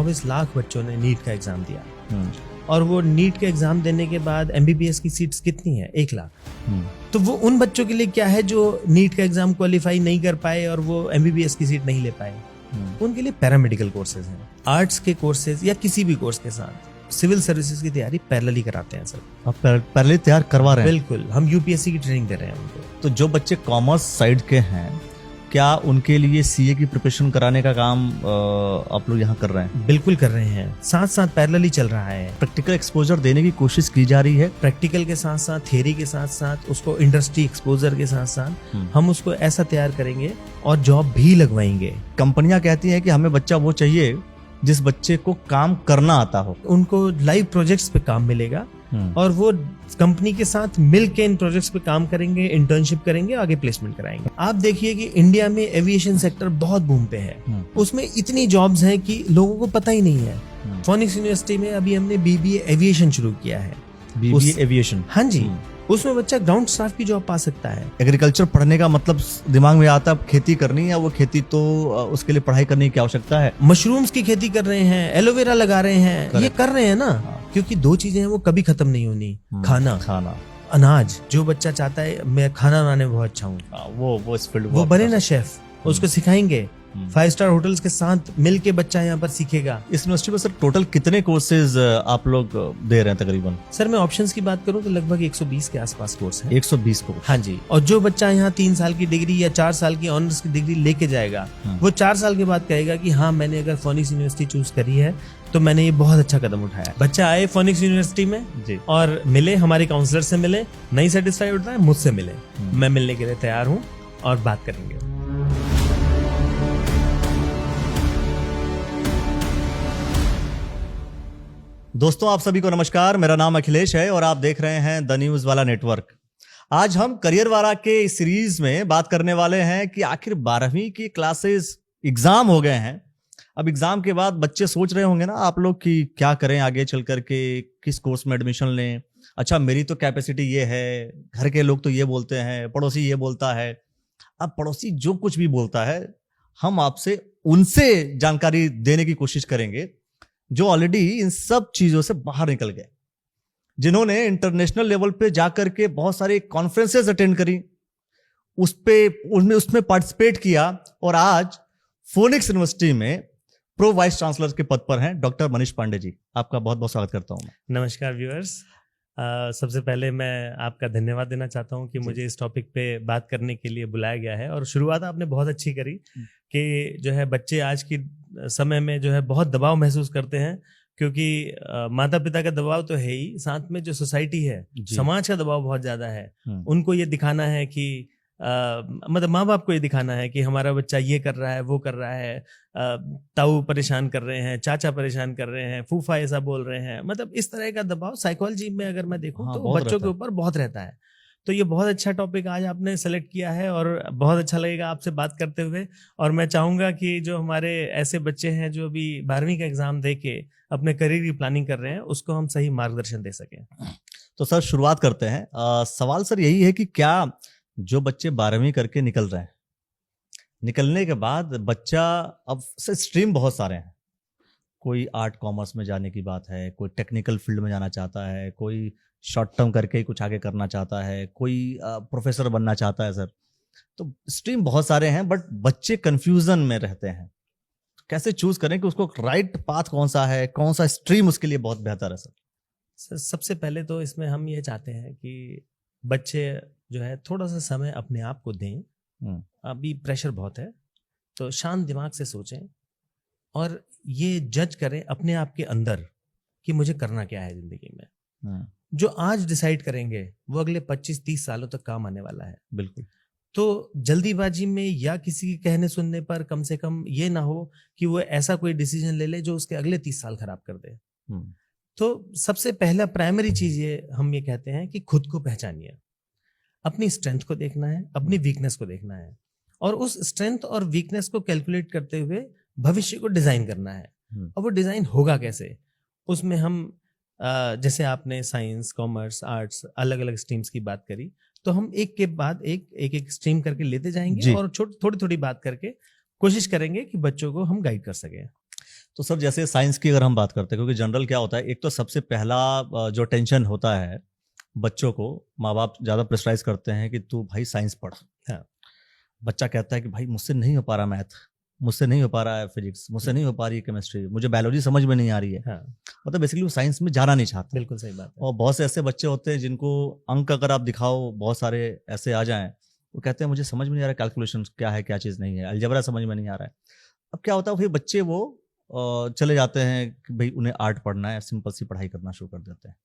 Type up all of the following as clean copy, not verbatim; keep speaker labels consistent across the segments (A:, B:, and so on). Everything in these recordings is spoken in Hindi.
A: 24 लाख बच्चों ने नीट का एग्जाम दिया और वो नीट का एग्जाम देने के बाद एमबीबीएस की सीट्स कितनी है? 1 लाख। तो वो उन बच्चों के लिए क्या है जो नीट का एग्जाम क्वालिफाई नहीं कर पाए और वो एमबीबीएस की सीट नहीं ले पाए? उनके लिए पैरामेडिकल कोर्सेज हैं, आर्ट्स के कोर्सेज या किसी भी कोर्स के साथ सिविल सर्विसेज की तैयारी पैरेलली कराते हैं सर।
B: आप पैरेलली तैयार करवा रहे हैं?
A: बिल्कुल, हम यूपीएससी की ट्रेनिंग दे रहे हैं उनको।
B: तो जो बच्चे कॉमर्स साइड के हैं, क्या उनके लिए सीए की प्रिपरेशन कराने का काम आप लोग यहाँ कर रहे हैं?
A: बिल्कुल कर रहे हैं, साथ साथ पैरेलली चल रहा है।
B: प्रैक्टिकल एक्सपोजर देने की कोशिश की जा रही है।
A: प्रैक्टिकल के साथ साथ, थियरी के साथ साथ, उसको इंडस्ट्री एक्सपोजर के साथ साथ हम उसको ऐसा तैयार करेंगे और जॉब भी लगवाएंगे।
B: कंपनियां कहती हैं कि हमें बच्चा वो चाहिए जिस बच्चे को काम करना आता हो।
A: उनको लाइव प्रोजेक्ट्स पे काम मिलेगा और वो कंपनी के साथ मिलके इन प्रोजेक्ट्स पे काम करेंगे, इंटर्नशिप करेंगे, आगे प्लेसमेंट कराएंगे। आप देखिए कि इंडिया में एविएशन सेक्टर बहुत बूम पे है, उसमें इतनी जॉब्स हैं कि लोगों को पता ही नहीं है। फोनिक्स यूनिवर्सिटी में अभी हमने बीबीए एविएशन शुरू किया है।
B: BBA aviation?
A: हाँ जी, उसमें बच्चा ग्राउंड स्टाफ की जॉब पा सकता है।
B: एग्रीकल्चर पढ़ने का मतलब दिमाग में आता है खेती करनी है, वो खेती तो उसके लिए पढ़ाई करने की आवश्यकता है।
A: मशरूम्स की खेती कर रहे हैं, एलोवेरा लगा रहे हैं, ये कर रहे हैं ना। क्योंकि 2 चीजें हैं वो कभी खत्म नहीं होनी, खाना अनाज। जो बच्चा चाहता है मैं खाना बनाने में बहुत अच्छा हूँ,
B: वो इस फील्ड
A: वो बने ना शेफ, उसको सिखाएंगे। 5 स्टार होटल्स के साथ मिलके बच्चा यहाँ पर सीखेगा।
B: इस यूनिवर्सिटी में सर टोटल कितने कोर्सेज आप लोग दे रहे हैं तकरीबन?
A: सर मैं ऑप्शंस की बात करूँ तो लगभग 120 के आसपास कोर्स है।
B: 120 कोर्स?
A: हाँ जी। और जो बच्चा यहाँ 3 साल की डिग्री या 4 साल की ऑनर्स की डिग्री लेके जाएगा, वो 4 साल के बाद कहेगा कि हाँ, मैंने अगर फोनिक्स यूनिवर्सिटी चूज करी है तो मैंने ये बहुत अच्छा कदम उठाया। बच्चा आए फोनिक्स यूनिवर्सिटी में
B: जी
A: और मिले, हमारे काउंसलर से मिले, नहीं सेटिस्फाई होता है मुझसे मिले, मैं मिलने के लिए तैयार हूँ और बात करेंगे।
B: दोस्तों, आप सभी को नमस्कार। मेरा नाम अखिलेश है और आप देख रहे हैं द न्यूज वाला नेटवर्क। आज हम करियर वाला के इस सीरीज में बात करने वाले हैं कि आखिर 12वीं की क्लासेस एग्जाम हो गए हैं। अब एग्जाम के बाद बच्चे सोच रहे होंगे ना आप लोग कि क्या करें आगे चल करके, किस कोर्स में एडमिशन लें। अच्छा, मेरी तो कैपेसिटी ये है, घर के लोग तो ये बोलते हैं, पड़ोसी ये बोलता है। अब पड़ोसी जो कुछ भी बोलता है, हम आपसे उनसे जानकारी देने की कोशिश करेंगे जो ऑलरेडी इन सब चीजों से बाहर निकल गए, जिन्होंने इंटरनेशनल लेवल पे जाकर के बहुत सारे कॉन्फ्रेंसेस अटेंड करी, उसमें पार्टिसिपेट किया और आज फोनिक्स यूनिवर्सिटी में प्रो वाइस चांसलर के पद पर हैं डॉक्टर मनीष पांडे जी। आपका बहुत बहुत स्वागत करता हूं मैं।
A: नमस्कार व्यूअर्स, सबसे पहले मैं आपका धन्यवाद देना चाहता हूं कि मुझे इस टॉपिक पे बात करने के लिए बुलाया गया है। और शुरुआत आपने बहुत अच्छी करी कि जो है बच्चे आज की समय में जो है बहुत दबाव महसूस करते हैं, क्योंकि माता पिता का दबाव तो है ही, साथ में जो सोसाइटी है, समाज का दबाव बहुत ज्यादा है। उनको ये दिखाना है कि मतलब माँ बाप को ये दिखाना है कि हमारा बच्चा ये कर रहा है, वो कर रहा है, ताऊ परेशान कर रहे हैं, चाचा परेशान कर रहे हैं, फूफा ऐसा बोल रहे हैं। मतलब इस तरह का दबाव साइकोलॉजी में अगर मैं देखूं तो बच्चों के ऊपर बहुत रहता है। तो ये बहुत अच्छा टॉपिक आज आपने सेलेक्ट किया है और बहुत अच्छा लगेगा आपसे बात करते हुए। और मैं चाहूंगा कि जो हमारे ऐसे बच्चे हैं जो अभी 12वीं का एग्जाम दे के अपने करियर की प्लानिंग कर रहे हैं, उसको हम सही मार्गदर्शन दे सकें।
B: तो सर शुरुआत करते हैं। सवाल सर यही है कि क्या जो बच्चे 12वीं करके निकल रहे हैं, निकलने के बाद बच्चा, अब से स्ट्रीम बहुत सारे हैं, कोई आर्ट कॉमर्स में जाने की बात है, कोई टेक्निकल फील्ड में जाना चाहता है, कोई शॉर्ट टर्म करके ही कुछ आगे करना चाहता है, कोई प्रोफेसर बनना चाहता है सर। तो स्ट्रीम बहुत सारे हैं, बट बच्चे कंफ्यूजन में रहते हैं। कैसे चूज करें कि उसको राइट पाथ कौन सा है, कौन सा स्ट्रीम उसके लिए बहुत बेहतर है सर?
A: सबसे पहले तो इसमें हम ये चाहते हैं कि बच्चे जो है थोड़ा सा समय अपने आप को दें। अभी प्रेशर बहुत है, तो शांत दिमाग से सोचें और ये जज करें अपने आप के अंदर कि मुझे करना क्या है जिंदगी में। जो आज डिसाइड करेंगे वो अगले 25-30 सालों तक काम आने वाला है।
B: बिल्कुल।
A: तो जल्दीबाजी में या किसी के कहने सुनने पर कम से कम ये ना हो कि वो ऐसा कोई डिसीजन ले ले जो उसके अगले 30 साल खराब कर दे। तो सबसे पहला प्राइमरी चीज ये हम ये कहते हैं कि खुद को पहचानिए, अपनी स्ट्रेंथ को देखना है, अपनी वीकनेस को देखना है और उस स्ट्रेंथ और वीकनेस को कैलकुलेट करते हुए भविष्य को डिजाइन करना है। और वो डिजाइन होगा कैसे? उसमें हम जैसे आपने साइंस, कॉमर्स, आर्ट्स, अलग अलग स्ट्रीम्स की बात करी, तो हम एक के बाद एक स्ट्रीम करके लेते जाएंगे और थोड़ी थोड़ी बात करके कोशिश करेंगे कि बच्चों को हम गाइड कर सकें।
B: तो सर जैसे साइंस की अगर हम बात करते हैं, क्योंकि जनरल क्या होता है, एक तो सबसे पहला जो टेंशन होता है बच्चों को, माँ बाप ज़्यादा प्रेशराइज करते हैं कि तू भाई साइंस पढ़।
A: हाँ।
B: बच्चा कहता है कि भाई मुझसे नहीं हो पा रहा मैथ, मुझसे नहीं हो पा रहा है फिजिक्स, मुझसे नहीं हो पा रही है केमिस्ट्री, मुझे बायोलॉजी समझ में नहीं आ रही है।
A: हाँ।
B: मतलब बेसिकली वो साइंस में जाना नहीं चाहता।
A: बिल्कुल सही बात है।
B: और बहुत से ऐसे बच्चे होते हैं जिनको अंक अगर आप दिखाओ बहुत सारे ऐसे आ जाएं, वो कहते हैं मुझे समझ में नहीं आ रहा कैलकुलेशन क्या है क्या चीज़ नहीं है, अलजेब्रा समझ में नहीं आ रहा है। अब क्या होता है फिर बच्चे वो चले जाते हैं कि भाई उन्हें आर्ट पढ़ना है, सिंपल सी पढ़ाई करना शुरू कर देते हैं।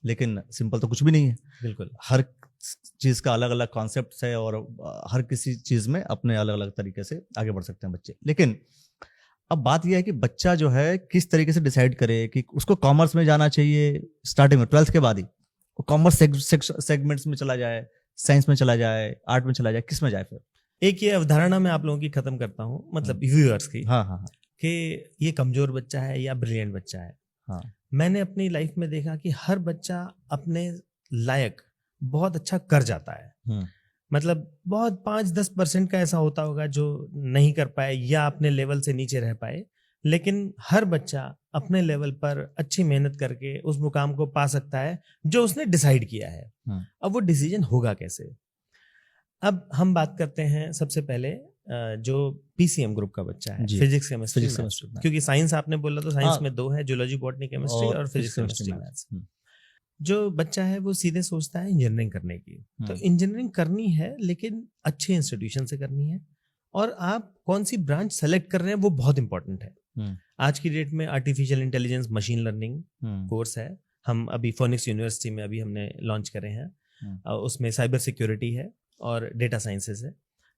B: लेकिन सिंपल तो कुछ भी नहीं है।
A: बिल्कुल।
B: हर चीज़ का अलग अलग कॉन्सेप्ट है और हर किसी चीज़ में अपने अलग अलग तरीके से आगे बढ़ सकते हैं बच्चे। लेकिन अब बात यह है कि बच्चा जो है किस तरीके से डिसाइड करे कि उसको कॉमर्स में जाना चाहिए स्टार्टिंग में, 12th के बाद ही वो कॉमर्स सेगमेंट्स में चला जाए, साइंस में चला जाए, आर्ट में चला जाए, किस में जाए फिर?
A: एक ये अवधारणा मैं आप लोगों की खत्म करता हूँ, मतलब व्यूअर्स की,
B: हाँ हाँ हाँ,
A: कि ये कमजोर बच्चा है या ब्रिलियंट बच्चा है।
B: हाँ।
A: मैंने अपनी लाइफ में देखा कि हर बच्चा अपने लायक बहुत अच्छा कर जाता है। मतलब बहुत 5-10% का ऐसा होता होगा जो नहीं कर पाए या अपने लेवल से नीचे रह पाए, लेकिन हर बच्चा अपने लेवल पर अच्छी मेहनत करके उस मुकाम को पा सकता है जो उसने डिसाइड किया है। अब वो डिसीजन होगा कैसे? अब हम बात करते हैं सबसे पहले जो पीसीएम ग्रुप का बच्चा है, फिजिक्स केमिस्ट्री, क्योंकि साइंस आपने बोला तो साइंस में 2 है, जूलॉजी बॉटनी केमिस्ट्री और फिजिक्स केमिस्ट्री मैथ्स। जो बच्चा है वो सीधे सोचता है इंजीनियरिंग करने की, तो इंजीनियरिंग करनी है लेकिन अच्छे इंस्टीट्यूशन से करनी है, और आप कौन सी ब्रांच सेलेक्ट कर रहे हैं वो बहुत इंपॉर्टेंट है। आज की डेट में artificial intelligence, machine learning course है, हम अभी फोनिक्स यूनिवर्सिटी में अभी हमने लॉन्च करे हैं, उसमें साइबर सिक्योरिटी है और डेटा साइंसेस है।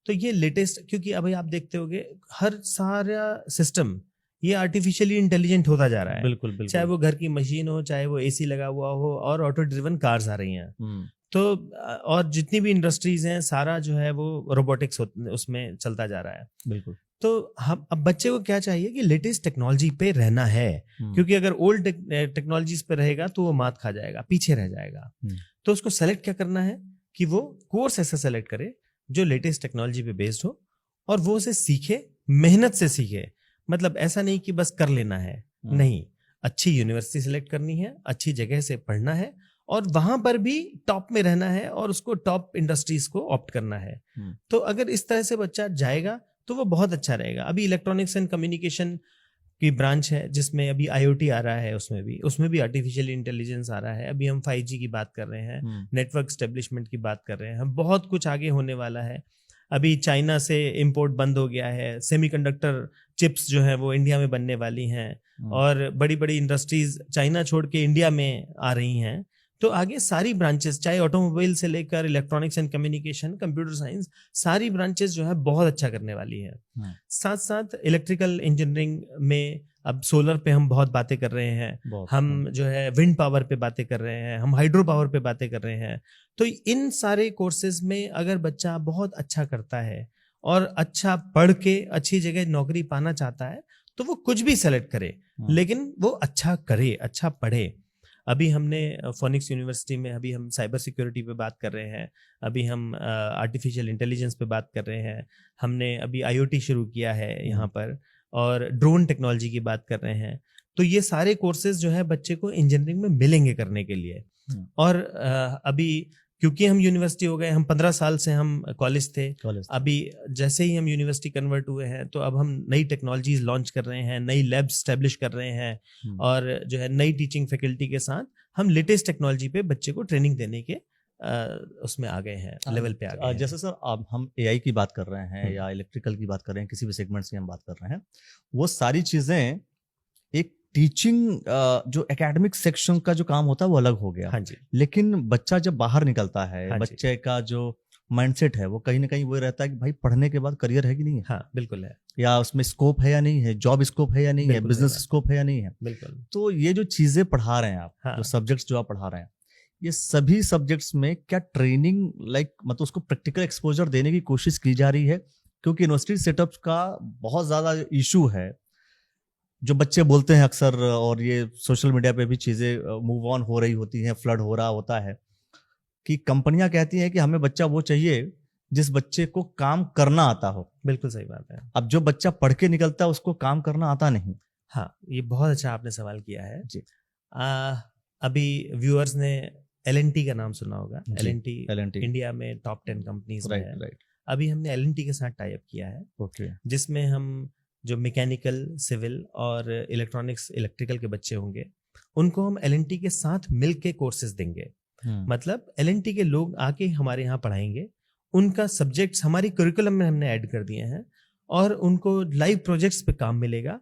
A: तो ये लेटेस्ट, क्योंकि अभी आप देखते होंगे हर सारा सिस्टम ये आर्टिफिशियली इंटेलिजेंट होता जा रहा है।
B: बिल्कुल बिल्कुल।
A: चाहे वो घर की मशीन हो, चाहे वो एसी लगा हुआ हो, और ऑटो ड्रिवन कार्स आ रही हैं। तो और जितनी भी इंडस्ट्रीज हैं सारा जो है वो रोबोटिक्स उसमें चलता जा रहा है।
B: बिल्कुल।
A: तो हम अब बच्चे को क्या चाहिए कि लेटेस्ट टेक्नोलॉजी पे रहना है, क्योंकि अगर ओल्ड टेक्नोलॉजीज पे रहेगा तो वो मात खा जाएगा, पीछे रह जाएगा। तो उसको सेलेक्ट क्या करना है कि वो कोर्स ऐसा सेलेक्ट करे जो लेटेस्ट टेक्नोलॉजी पे बेस्ड हो, और वो उसे सीखे, मेहनत से सीखे। मतलब ऐसा नहीं कि बस कर लेना है, नहीं, अच्छी यूनिवर्सिटी सेलेक्ट करनी है, अच्छी जगह से पढ़ना है, और वहां पर भी टॉप में रहना है, और उसको टॉप इंडस्ट्रीज को ऑप्ट करना है। तो अगर इस तरह से बच्चा जाएगा तो वो बहुत अच्छा रहेगा। अभी इलेक्ट्रॉनिक्स एंड कम्युनिकेशन की ब्रांच है जिसमें अभी IoT आ रहा है, उसमें भी आर्टिफिशियल इंटेलिजेंस आ रहा है। अभी हम 5G की बात कर रहे हैं, नेटवर्क स्टेब्लिशमेंट की बात कर रहे हैं, हम बहुत कुछ आगे होने वाला है। अभी चाइना से इंपोर्ट बंद हो गया है, सेमीकंडक्टर चिप्स जो है वो इंडिया में बनने वाली हैं, और बड़ी बड़ी इंडस्ट्रीज चाइना छोड़ के इंडिया में आ रही हैं। तो आगे सारी ब्रांचेस, चाहे ऑटोमोबाइल से लेकर electronics and communication, computer science, सारी ब्रांचेस जो है बहुत अच्छा करने वाली है। साथ साथ इलेक्ट्रिकल इंजीनियरिंग में अब सोलर पे हम बहुत बातें कर रहे हैं, हम जो है विंड पावर पे बातें कर रहे हैं, हम हाइड्रो पावर पे बातें कर रहे हैं। तो इन सारे कोर्सेज में अगर बच्चा बहुत अच्छा करता है और अच्छा पढ़ के अच्छी जगह नौकरी पाना चाहता है तो वो कुछ भी सेलेक्ट करे, लेकिन वो अच्छा करे, अच्छा पढ़े। अभी हमने फोनिक्स यूनिवर्सिटी में अभी हम साइबर सिक्योरिटी पे बात कर रहे हैं, अभी हम आर्टिफिशियल इंटेलिजेंस पे बात कर रहे हैं, हमने अभी IoT शुरू किया है यहाँ पर, और ड्रोन टेक्नोलॉजी की बात कर रहे हैं। तो ये सारे कोर्सेज जो है बच्चे को इंजीनियरिंग में मिलेंगे करने के लिए। और अभी क्योंकि हम यूनिवर्सिटी हो गए, हम 15 साल से हम कॉलेज थे, अभी जैसे ही हम यूनिवर्सिटी कन्वर्ट हुए हैं तो अब हम नई टेक्नोलॉजीज लॉन्च कर रहे हैं, नई लैब्स स्टैब्लिश कर रहे हैं, और जो है नई टीचिंग फैकल्टी के साथ हम लेटेस्ट टेक्नोलॉजी पे बच्चे को ट्रेनिंग देने के उसमें आ गए हैं, लेवल पे आ गए हैं।
B: जैसे सर अब हम AI की बात कर रहे हैं या इलेक्ट्रिकल की बात कर रहे हैं, किसी भी सेगमेंट्स की हम बात कर रहे हैं, वो सारी चीजें एक टीचिंग जो एकेडमिक सेक्शन का जो काम होता है वो अलग हो गया।
A: हाँ जी।
B: लेकिन बच्चा जब बाहर निकलता है, हाँ, बच्चे का जो माइंडसेट है वो कहीं ना कहीं वो रहता है कि भाई पढ़ने के बाद करियर है कि नहीं है।
A: हाँ बिल्कुल है,
B: या उसमें स्कोप है या नहीं है, जॉब स्कोप है या नहीं है, बिजनेस स्कोप है या नहीं है।
A: बिल्कुल।
B: तो ये जो चीजें पढ़ा रहे हैं आप, हाँ, जो सब्जेक्ट्स जो आप पढ़ा रहे हैं, ये सभी सब्जेक्ट्स में क्या ट्रेनिंग मतलब उसको प्रैक्टिकल एक्सपोजर देने की कोशिश की जा रही है? क्योंकि यूनिवर्सिटी सेटअप का बहुत ज्यादा इशू है, जो बच्चे बोलते हैं अक्सर, और ये सोशल मीडिया पे भी चीजें मूव ऑन हो रही होती हैं, फ्लड हो रहा होता है, कि कंपनियां कहती हैं कि हमें बच्चा वो चाहिए जिस बच्चे को काम करना आता हो।
A: बिल्कुल सही बात है।
B: अब जो बच्चा पढ़ के निकलता है उसको काम करना आता नहीं।
A: हाँ, ये बहुत अच्छा आपने सवाल किया है
B: जी।
A: अभी व्यूअर्स ने L&T का नाम सुना होगा।
B: जी,
A: L&T
B: L&T,
A: इंडिया में टॉप 10 कंपनीज में है।
B: राइट राइट,
A: अभी हमने L&T के साथ टाई अप किया है,
B: ओके,
A: जिसमें हम जो मैकेनिकल, सिविल और इलेक्ट्रॉनिक्स, इलेक्ट्रिकल के बच्चे होंगे, उनको हम L&T के साथ मिल के कोर्सेज देंगे। मतलब L&T के लोग आके हमारे यहाँ पढ़ाएंगे, उनका सब्जेक्ट्स हमारी करिकुलम में हमने ऐड कर दिए हैं और उनको लाइव प्रोजेक्ट्स पे काम मिलेगा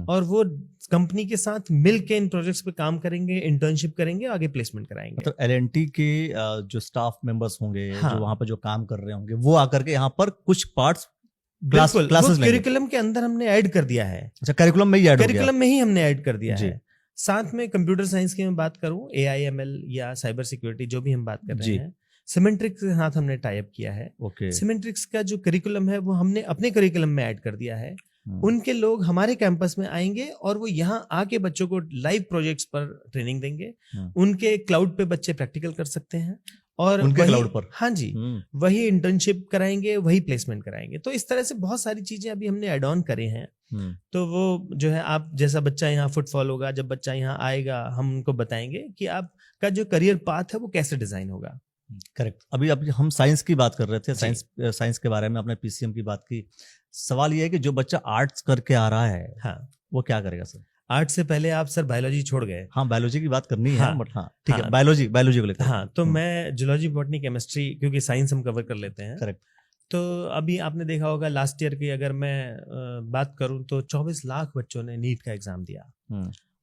A: और वो कंपनी के साथ मिल के इन प्रोजेक्ट्स पे काम करेंगे, इंटर्नशिप करेंगे, आगे प्लेसमेंट कराएंगे।
B: मतलब L&T के जो स्टाफ मेंबर्स होंगे,
A: हाँ,
B: जो वहां पर जो काम कर रहे होंगे, वो आकर के यहाँ पर कुछ पार्ट्स
A: बिल्कुल
B: क्लासेस लेंगे।
A: करिकुलम के अंदर हमने ऐड कर दिया है।
B: अच्छा, करिकुलम में ही ऐड हो गया।
A: करिकुलम में ही हमने ऐड कर दिया
B: जी।
A: है। साथ में कंप्यूटर साइंस की मैं बात करूं, AI/ML या साइबर सिक्योरिटी जो भी हम बात कर रहे
B: जी।
A: हैं, सिमेंट्रिक्स के साथ हमने टाई अप किया है।
B: ओके,
A: सिमेंट्रिक्स का जो करिकुलम है वो हमने अपने करिकुलम में ऐड कर दिया है। उनके लोग हमारे कैंपस में आएंगे और वो यहाँ आके बच्चों को लाइव प्रोजेक्ट्स पर ट्रेनिंग देंगे। उनके क्लाउड पे बच्चे प्रैक्टिकल कर सकते हैं और
B: उनके क्लाउड पर,
A: हाँ जी, वही इंटर्नशिप कराएंगे, वही प्लेसमेंट कराएंगे। तो इस तरह से बहुत सारी चीजें अभी हमने ऐड ऑन करे हैं। तो वो जो है, आप जैसा बच्चा यहाँ फुटफॉल होगा, जब बच्चा यहाँ आएगा हम उनको बताएंगे कि आपका जो करियर पाथ है वो कैसे डिजाइन होगा।
B: करेक्ट। अभी हम साइंस की बात कर रहे थे, साइंस के बारे में आपने PCM की बात की। सवाल ये है कि जो बच्चा आर्ट्स करके आ रहा है,
A: हाँ,
B: वो क्या करेगा सर?
A: आर्ट से पहले आप सर बायोलॉजी छोड़ गए।
B: हाँ, बायोलॉजी की बात करनी
A: हाँ,
B: है, बट हाँ ठीक
A: हाँ,
B: है, बायोलॉजी को लेकर।
A: हाँ, तो मैं जूलॉजी, बॉटनी, केमिस्ट्री, क्योंकि साइंस हम कवर कर लेते हैं।
B: करेक्ट।
A: तो अभी आपने देखा होगा लास्ट ईयर की अगर मैं बात करूं तो 24 लाख बच्चों ने नीट का एग्जाम दिया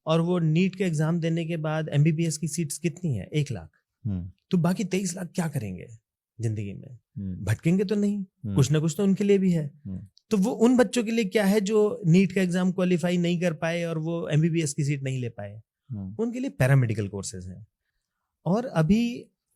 A: और वो नीट का एग्जाम देने के बाद MBBS की सीट्स कितनी है? 1 लाख। तो बाकी 23 लाख क्या करेंगे जिंदगी में? भटकेंगे तो नहीं, कुछ ना कुछ तो उनके लिए भी है। तो वो उन बच्चों के लिए क्या है जो नीट का एग्जाम क्वालिफाई नहीं कर पाए और वो MBBS की सीट नहीं ले पाए, उनके लिए पैरामेडिकल कोर्सेज हैं। और अभी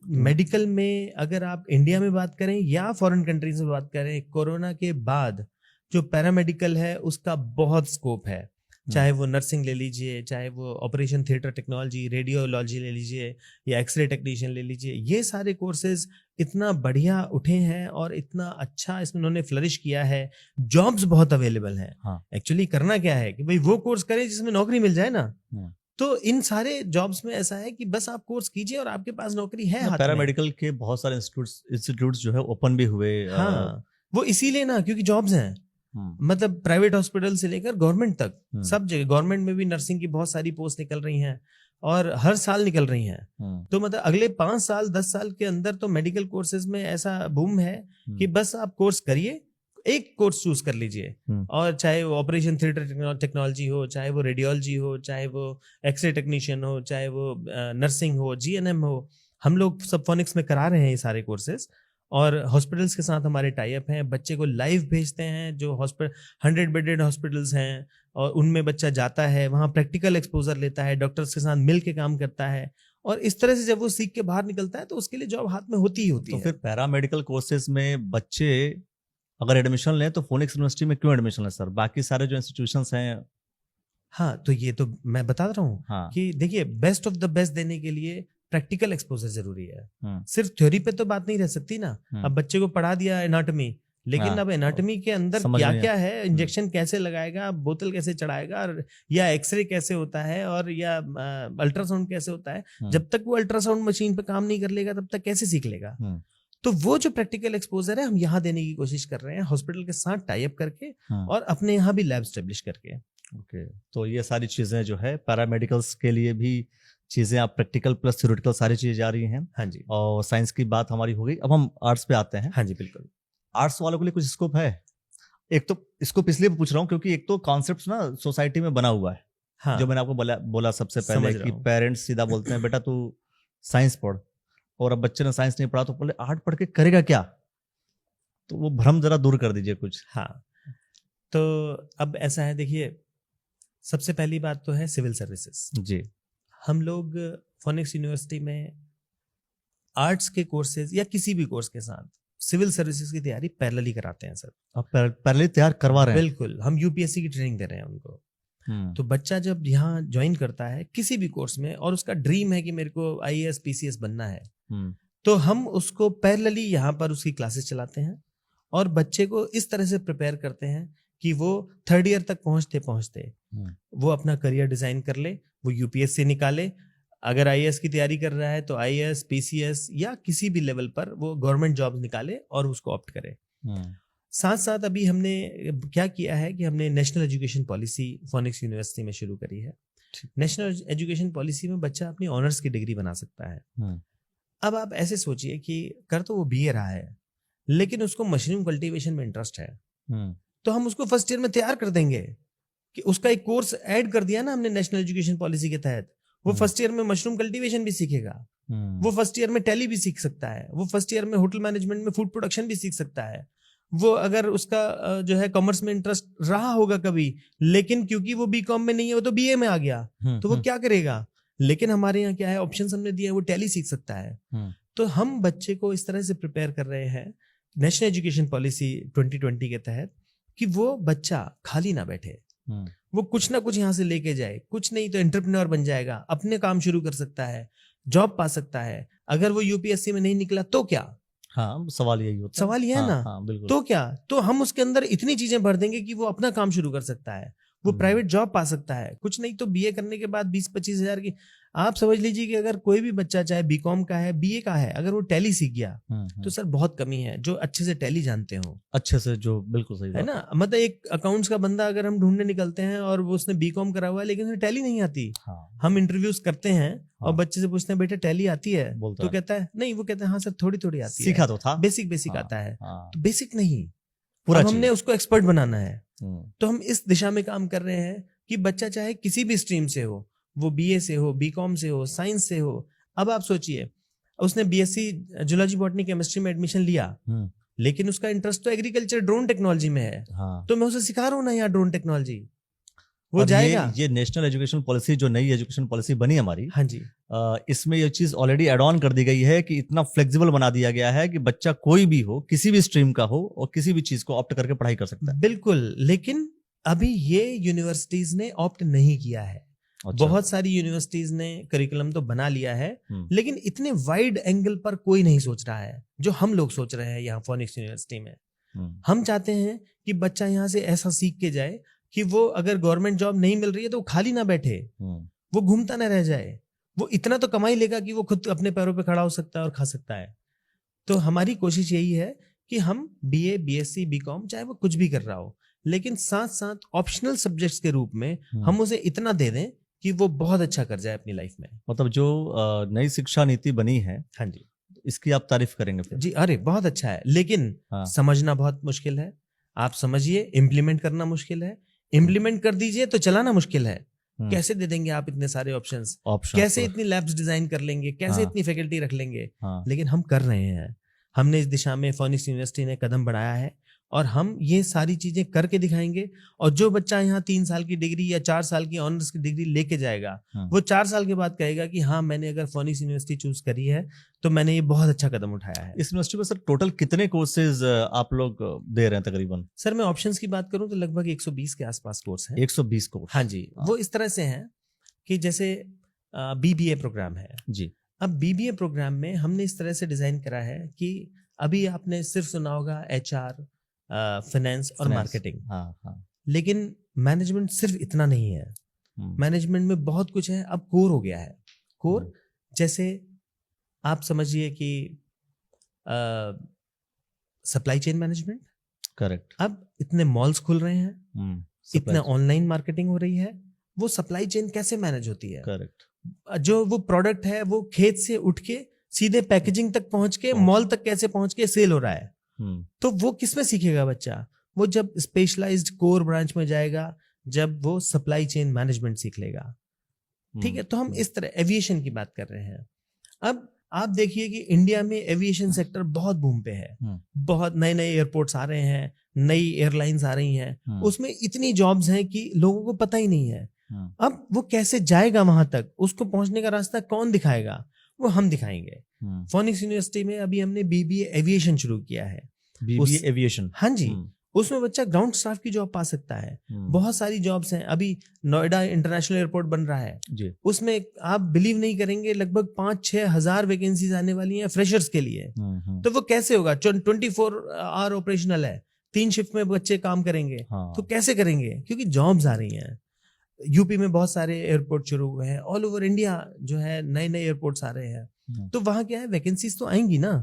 A: मेडिकल में अगर आप इंडिया में बात करें या फॉरेन कंट्रीज में बात करें, कोरोना के बाद जो पैरामेडिकल है उसका बहुत स्कोप है। चाहे वो नर्सिंग ले लीजिए, चाहे वो ऑपरेशन थिएटर टेक्नोलॉजी, रेडियोलॉजी ले लीजिए या एक्सरे टेक्नीशियन ले लीजिए, ये सारे कोर्सेज इतना बढ़िया उठे हैं और इतना अच्छा इसमें उन्होंने फ्लरिश किया है। जॉब्स बहुत अवेलेबल हैं। एक्चुअली करना क्या है कि भाई वो कोर्स करें जिसमें नौकरी मिल जाए ना। तो इन सारे जॉब्स में ऐसा है कि बस आप कोर्स कीजिए और आपके पास नौकरी है हाथ
B: पैरामेडिकल के बहुत सारे इंस्टीट्यूट्स जो है ओपन भी हुए।
A: हाँ, वो इसीलिए ना, क्योंकि जॉब्स हैं। मतलब प्राइवेट हॉस्पिटल से लेकर गवर्नमेंट तक सब जगह, गवर्नमेंट में भी नर्सिंग की बहुत सारी पोस्ट निकल रही हैं और हर साल निकल रही हैं। तो मतलब अगले 5 साल 10 साल के अंदर तो मेडिकल कोर्सेज में ऐसा बूम है कि बस आप कोर्स करिए, एक कोर्स चूज कर लीजिए, और चाहे वो ऑपरेशन थिएटर टेक्नोलॉजी हो, चाहे वो रेडियोलॉजी हो, चाहे वो एक्सरे टेक्नीशियन हो, चाहे वो नर्सिंग हो, GNM हो। हम लोग सब फोनिक्स में करा रहे हैं ये सारे कोर्सेज और हॉस्पिटल्स के साथ हमारे टाई अप हैं। बच्चे को लाइव भेजते हैं, जो हॉस्पिटल 100 बेडेड हॉस्पिटल्स हैं और उनमें बच्चा जाता है, वहाँ प्रैक्टिकल एक्सपोजर लेता है, डॉक्टर्स के साथ मिल के काम करता है और इस तरह से जब वो सीख के बाहर निकलता है तो उसके लिए जॉब हाथ में होती ही होती है।
B: तो फिर पैरामेडिकल कोर्सेज में बच्चे अगर एडमिशन लें तो फोनिक्स यूनिवर्सिटी में क्यों एडमिशन लें सर? बाकी सारे जो इंस्टीट्यूशंस हैं।
A: हाँ, तो ये तो मैं बता रहा हूँ कि देखिए, बेस्ट ऑफ द बेस्ट देने के लिए प्रैक्टिकल एक्सपोजर जरूरी है। सिर्फ थ्योरी पे तो बात नहीं रह सकती ना। अब बच्चे को पढ़ा दिया एनाटॉमी, लेकिन अब एनाटॉमी के अंदर क्या क्या है, इंजेक्शन कैसे लगाएगा, बोतल कैसे चढ़ाएगा, या एक्सरे कैसे होता है, और या अल्ट्रासाउंड कैसे होता है, जब तक वो अल्ट्रासाउंड मशीन पे काम नहीं कर लेगा तब तक कैसे सीख लेगा? तो वो जो प्रैक्टिकल एक्सपोजर है हम यहाँ देने की कोशिश कर रहे हैं, हॉस्पिटल के साथ टाई अप करके और अपने यहाँ भी लैब स्टेब्लिश करके।
B: ओके, तो ये सारी चीजें जो है पैरामेडिकल्स के लिए भी चीजें, आप प्रैक्टिकल प्लस थ्योरेटिकल सारी चीजें जा रही हैं।
A: हाँ जी।
B: और साइंस की बात हमारी हो गई, अब हम आर्ट्स पे आते हैं।
A: हाँ जी, बिल्कुल।
B: आर्ट्स वालों के लिए कुछ स्कोप है? एक तो स्कोप इसलिए पूछ रहा हूँ क्योंकि एक तो कॉन्सेप्ट ना सोसाइटी में बना हुआ है। हाँ, जो मैंने आपको बोला सबसे पहले कि पेरेंट्स सीधा बोलते हैं बेटा तू साइंस पढ़, और अब बच्चे ने साइंस नहीं पढ़ा तो बोले आर्ट पढ़ के करेगा क्या? तो वो भ्रम जरा दूर कर दीजिए कुछ।
A: हाँ, तो अब ऐसा है, देखिए, सबसे पहली बात तो है सिविल सर्विसेज
B: जी।
A: हम लोग फोनिक्स यूनिवर्सिटी में आर्ट्स के कोर्सेज या किसी भी कोर्स के साथ सिविल सर्विसेज की तैयारी पैरेलली कराते हैं सर।
B: आप पैरेलली तैयार करवा रहे हैं?
A: बिल्कुल, हम UPSC की ट्रेनिंग दे रहे हैं उनको। तो बच्चा जब यहाँ ज्वाइन करता है किसी भी कोर्स में और उसका ड्रीम है कि मेरे को IAS PCS बनना है, तो हम उसको पैरेलली यहाँ पर उसकी क्लासेस चलाते हैं और बच्चे को इस तरह से प्रिपेयर करते हैं कि वो थर्ड ईयर तक पहुंचते पहुंचते वो अपना करियर डिजाइन कर ले, वो यूपीएससी निकाले, अगर आईएएस की तैयारी कर रहा है तो आईएएस, पीसीएस या किसी भी लेवल पर वो गवर्नमेंट जॉब निकाले और उसको ऑप्ट करे। साथ साथ अभी हमने क्या किया है कि हमने national education policy phoenix university में शुरू करी है। नेशनल एजुकेशन पॉलिसी में बच्चा अपनी ऑनर्स की डिग्री बना सकता है। अब आप ऐसे सोचिए कि कर तो वो बीए रहा है लेकिन उसको मशरूम कल्टीवेशन में इंटरेस्ट है, तो हम उसको फर्स्ट ईयर में तैयार कर देंगे कि उसका एक कोर्स ऐड कर दिया ना हमने नेशनल एजुकेशन पॉलिसी के तहत, वो फर्स्ट ईयर में मशरूम कल्टीवेशन भी सीखेगा, वो फर्स्ट ईयर में टैली भी सीख सकता है, वो फर्स्ट ईयर में होटल मैनेजमेंट में फूड प्रोडक्शन भी सीख सकता है। वो अगर उसका जो है कॉमर्स में इंटरेस्ट रहा होगा कभी, लेकिन क्योंकि वो बीकॉम में नहीं है, वो तो बीए में आ गया, तो वो क्या करेगा? लेकिन हमारे यहाँ क्या है, ऑप्शन हमने दिया है, वो टैली सीख सकता है। तो हम बच्चे को इस तरह से प्रिपेयर कर रहे हैं नेशनल एजुकेशन पॉलिसी 2020 के तहत कि वो बच्चा खाली ना बैठे, वो कुछ ना कुछ यहाँ से लेके जाए, कुछ नहीं तो एंटरप्रेन्योर बन जाएगा, अपने काम शुरू कर सकता है, जॉब पा सकता है। अगर वो यूपीएससी में नहीं निकला तो क्या?
B: हाँ, सवाल यही होता है।
A: सवाल ये है ना।
B: हाँ, बिल्कुल।
A: तो क्या, तो हम उसके अंदर इतनी चीजें भर देंगे कि वो अपना काम शुरू कर सकता है, वो प्राइवेट जॉब पा सकता है, कुछ नहीं तो बीए करने के बाद 20-25 हजार की। आप समझ लीजिए कि अगर कोई भी बच्चा चाहे बीकॉम का है, बीए का है, अगर वो टैली सीख गया तो सर बहुत कमी है जो अच्छे से टैली जानते हो,
B: अच्छे से, जो बिल्कुल सही
A: है ना। मतलब एक अकाउंट्स का बंदा अगर हम ढूंढने निकलते हैं और वो उसने बीकॉम करा हुआ है लेकिन उसे टैली नहीं आती, हम इंटरव्यूज करते हैं और बच्चे से पूछते हैं बेटा टैली आती है, तो कहता है नहीं, वो कहता है हाँ सर थोड़ी थोड़ी आती है,
B: सीखा तो था,
A: बेसिक आता है। तो बेसिक नहीं,
B: पूरा
A: हमने उसको एक्सपर्ट बनाना है। तो हम इस दिशा में काम कर रहे हैं कि बच्चा चाहे किसी भी स्ट्रीम से हो, वो बीए से हो, बीकॉम से हो, साइंस से हो। अब आप सोचिए उसने बीएससी जूलॉजी बॉटनी केमिस्ट्री में एडमिशन लिया, लेकिन उसका इंटरेस्ट तो एग्रीकल्चर ड्रोन टेक्नोलॉजी में है, तो मैं उसे सिखा रहा हूँ ना यहाँ ड्रोन टेक्नोलॉजी, वो जाएगा।
B: ये नेशनल एजुकेशन पॉलिसी, जो नई एजुकेशन पॉलिसी बनी हमारी,
A: हाँ जी,
B: इसमें ये चीज ऑलरेडी एड ऑन कर दी गई है कि इतना फ्लेक्सिबल बना दिया गया है कि बच्चा कोई भी हो, किसी भी स्ट्रीम का हो और किसी भी चीज को ऑप्ट करके पढ़ाई कर सकता है।
A: बिल्कुल, लेकिन अभी ये यूनिवर्सिटीज ने ऑप्ट नहीं किया है। अच्छा। बहुत सारी यूनिवर्सिटीज ने करिकुलम तो बना लिया है, लेकिन इतने वाइड एंगल पर कोई नहीं सोच रहा है जो हम लोग सोच रहे हैं यहाँ फोनिक्स यूनिवर्सिटी में। हम चाहते हैं कि बच्चा यहाँ से ऐसा सीख के जाए कि वो अगर गवर्नमेंट जॉब नहीं मिल रही है तो वो खाली ना बैठे, वो घूमता ना रह जाए, वो इतना तो कमाई लेगा कि वो खुद अपने पैरों पे खड़ा हो सकता है और खा सकता है। तो हमारी कोशिश यही है कि हम बीए, बीएससी, बीकॉम, चाहे वो कुछ भी कर रहा हो, लेकिन साथ साथ ऑप्शनल सब्जेक्ट्स के रूप में हम उसे इतना दे दें कि वो बहुत अच्छा कर जाए अपनी लाइफ में।
B: मतलब जो नई शिक्षा नीति बनी है,
A: हाँ जी,
B: इसकी आप तारीफ करेंगे फिर?
A: जी, अरे बहुत अच्छा है, लेकिन समझना बहुत मुश्किल है। आप समझिए, इम्प्लीमेंट करना मुश्किल है, इम्प्लीमेंट कर दीजिए तो चलाना मुश्किल है। कैसे दे देंगे आप इतने सारे ऑप्शंस, कैसे इतनी लैब्स डिजाइन कर लेंगे, कैसे इतनी फैकल्टी रख लेंगे, लेकिन हम कर रहे हैं। हमने इस दिशा में फोनिक्स यूनिवर्सिटी ने कदम बढ़ाया है और हम ये सारी चीजें करके दिखाएंगे। और जो बच्चा यहाँ 3 साल की डिग्री या 4 साल की ऑनर्स की डिग्री लेके जाएगा, वो 4 साल के बाद कहेगा कि हाँ, मैंने अगर फोनिक्स यूनिवर्सिटी चूज करी है तो मैंने ये बहुत अच्छा कदम उठाया है।
B: इस यूनिवर्सिटी में सर टोटल कितने कोर्सेज आप लोग दे रहे हैं तकरीबन?
A: सर मैं ऑप्शंस की बात करूं तो लगभग 120 के आसपास कोर्स हैं।
B: 120 कोर्स?
A: हाँ जी, वो इस तरह से हैं कि जैसे बीबीए प्रोग्राम है जी। अब बीबीए प्रोग्राम में हमने इस तरह से डिजाइन करा है कि अभी आपने सिर्फ सुना होगा HR, फाइनेंस और मार्केटिंग, लेकिन मैनेजमेंट सिर्फ इतना नहीं है। मैनेजमेंट में बहुत कुछ है। अब कोर हो गया है। कोर जैसे आप समझिए कि सप्लाई चेन मैनेजमेंट,
B: करेक्ट।
A: अब इतने मॉल्स खुल रहे हैं, इतना ऑनलाइन मार्केटिंग हो रही है, वो सप्लाई चेन कैसे मैनेज होती है, करेक्ट। जो वो प्रोडक्ट है वो खेत से उठ के सीधे पैकेजिंग तक पहुंच के मॉल तक कैसे पहुंच के सेल हो रहा है, तो वो किसमें सीखेगा बच्चा? वो जब स्पेशलाइज्ड कोर ब्रांच में जाएगा, जब वो सप्लाई चेन मैनेजमेंट सीख लेगा। ठीक है, तो हम इस तरह एविएशन की बात कर रहे हैं। अब आप देखिए कि इंडिया में एविएशन सेक्टर बहुत बूम पे है, बहुत नए नए एयरपोर्ट्स आ रहे हैं, नई एयरलाइंस आ रही हैं, उसमें इतनी जॉब्स हैं कि लोगों को पता ही नहीं है। अब वो कैसे जाएगा वहां तक, उसको पहुंचने का रास्ता कौन दिखाएगा? वो हम दिखाएंगे। फोनिक्स यूनिवर्सिटी में अभी हमने बीबीए एविएशन शुरू किया है।
B: बीबीए एविएशन,
A: हाँ जी, उसमें बच्चा ग्राउंड स्टाफ की जॉब पा सकता है। बहुत सारी जॉब्स हैं। अभी नोएडा इंटरनेशनल एयरपोर्ट बन रहा है जी। उसमें आप बिलीव नहीं करेंगे, लगभग 5-6 हजार वैकेंसीज आने वाली हैं फ्रेशर्स के लिए। तो वो कैसे होगा? 24 आवर ऑपरेशनल है, 3 शिफ्ट में बच्चे काम करेंगे
B: हाँ,
A: तो कैसे करेंगे? क्योंकि जॉब्स आ रही हैं। यूपी में बहुत सारे एयरपोर्ट शुरू हुए हैं, ऑल ओवर इंडिया जो है नए नए एयरपोर्ट्स आ रहे हैं, तो वहां क्या है, वैकेंसीज तो आएंगी ना।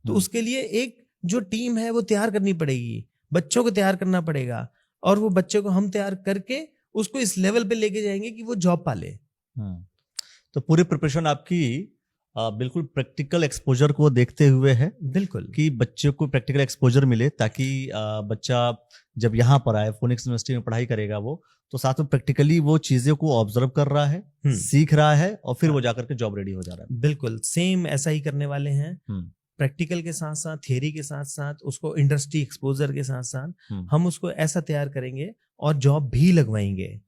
A: तो उसके लिए एक जो टीम है वो तैयार करनी पड़ेगी, बच्चों को तैयार करना पड़ेगा, और वो बच्चे को हम तैयार करके उसको इस लेवल पे लेके जाएंगे कि वो जॉब पाले।
B: तो पूरी प्रिपरेशन आपकी बिल्कुल प्रैक्टिकल एक्सपोजर को देखते हुए है,
A: बिल्कुल
B: कि बच्चे को प्रैक्टिकल एक्सपोजर मिले, ताकि बच्चा जब यहाँ पर आए, फोनिक्स यूनिवर्सिटी में पढ़ाई करेगा वो, तो साथ में प्रैक्टिकली वो चीजें को ऑब्जर्व कर रहा है, सीख रहा है, और फिर वो जाकर के जॉब रेडी हो जा रहा है।
A: बिल्कुल सेम ऐसा ही करने वाले हैं। प्रैक्टिकल के साथ साथ, थियरी के साथ साथ, उसको इंडस्ट्री एक्सपोजर के साथ साथ हम उसको ऐसा तैयार करेंगे और जॉब भी लगवाएंगे।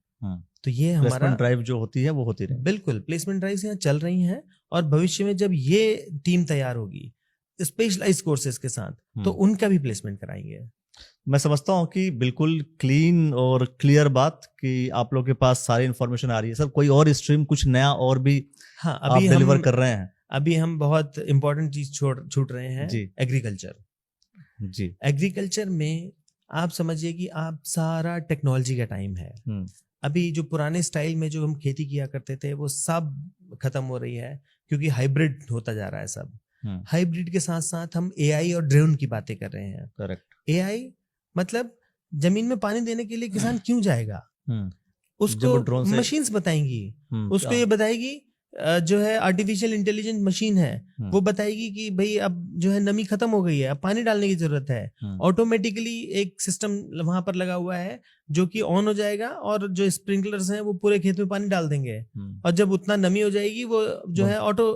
A: तो ये हमारा
B: ड्राइव जो होती है वो होती रहे।
A: बिल्कुल, प्लेसमेंट ड्राइव यहाँ चल रही हैं, और भविष्य में जब ये टीम तैयार होगी स्पेशलाइज कोर्सेज के साथ, तो उनका भी प्लेसमेंट कराएंगे।
B: मैं समझता हूँ कि बिल्कुल क्लीन और क्लियर बात कि आप लोग के पास सारी इन्फॉर्मेशन आ रही है। सर, कोई और स्ट्रीम कुछ नया और भी
A: हाँ,
B: आप डिलीवर कर रहे हैं?
A: अभी हम बहुत इंपॉर्टेंट चीज छूट रहे हैं जी, एग्रीकल्चर।
B: जी,
A: एग्रीकल्चर में आप समझिए कि आप सारा टेक्नोलॉजी का टाइम है। अभी जो पुराने स्टाइल में जो हम खेती किया करते थे वो सब खत्म हो रही है, क्योंकि हाइब्रिड होता जा रहा है सब। हाइब्रिड के साथ साथ हम एआई और ड्रोन की बातें कर रहे हैं।
B: करेक्ट।
A: एआई मतलब जमीन में पानी देने के लिए किसान क्यों जाएगा, उसको मशीन्स बताएंगी, उसको ये बताएगी, जो है आर्टिफिशियल इंटेलिजेंट मशीन है, वो बताएगी कि भाई अब जो है नमी खत्म हो गई है, अब पानी डालने की जरूरत है। ऑटोमेटिकली एक सिस्टम वहां पर लगा हुआ है जो कि ऑन हो जाएगा, और जो स्प्रिंकलर्स हैं वो पूरे खेत में पानी डाल देंगे, और जब उतना नमी हो जाएगी वो जो है ऑटो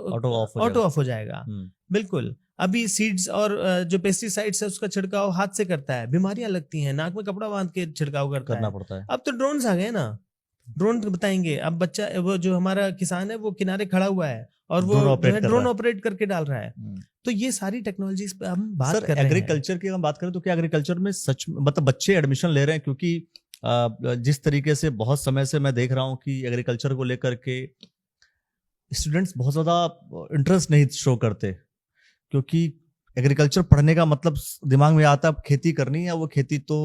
A: ऑफ हो जाएगा। बिल्कुल। अभी सीड्स और जो पेस्टिसाइड्स है उसका छिड़काव हाथ से करता है, बीमारियां लगती हैं, नाक में कपड़ा बांध के छिड़काव करना पड़ता है। अब तो ड्रोन्स आ गए ना, ड्रोन बताएंगे। अब बच्चा वो जो हमारा किसान है वो किनारे खड़ा हुआ है और वो ड्रोन ऑपरेट करके डाल रहा है। तो ये सारी टेक्नोलॉजीज पे हम बात कर रहे हैं।
B: एग्रीकल्चर की हम बात करें तो क्या एग्रीकल्चर में सच मतलब बच्चे एडमिशन ले रहे हैं? क्योंकि जिस तरीके से बहुत समय से मैं देख रहा हूँ कि एग्रीकल्चर को लेकर के स्टूडेंट्स बहुत ज्यादा इंटरेस्ट नहीं शो करते, क्योंकि एग्रीकल्चर पढ़ने का मतलब दिमाग में आता है खेती करनी है, वो खेती तो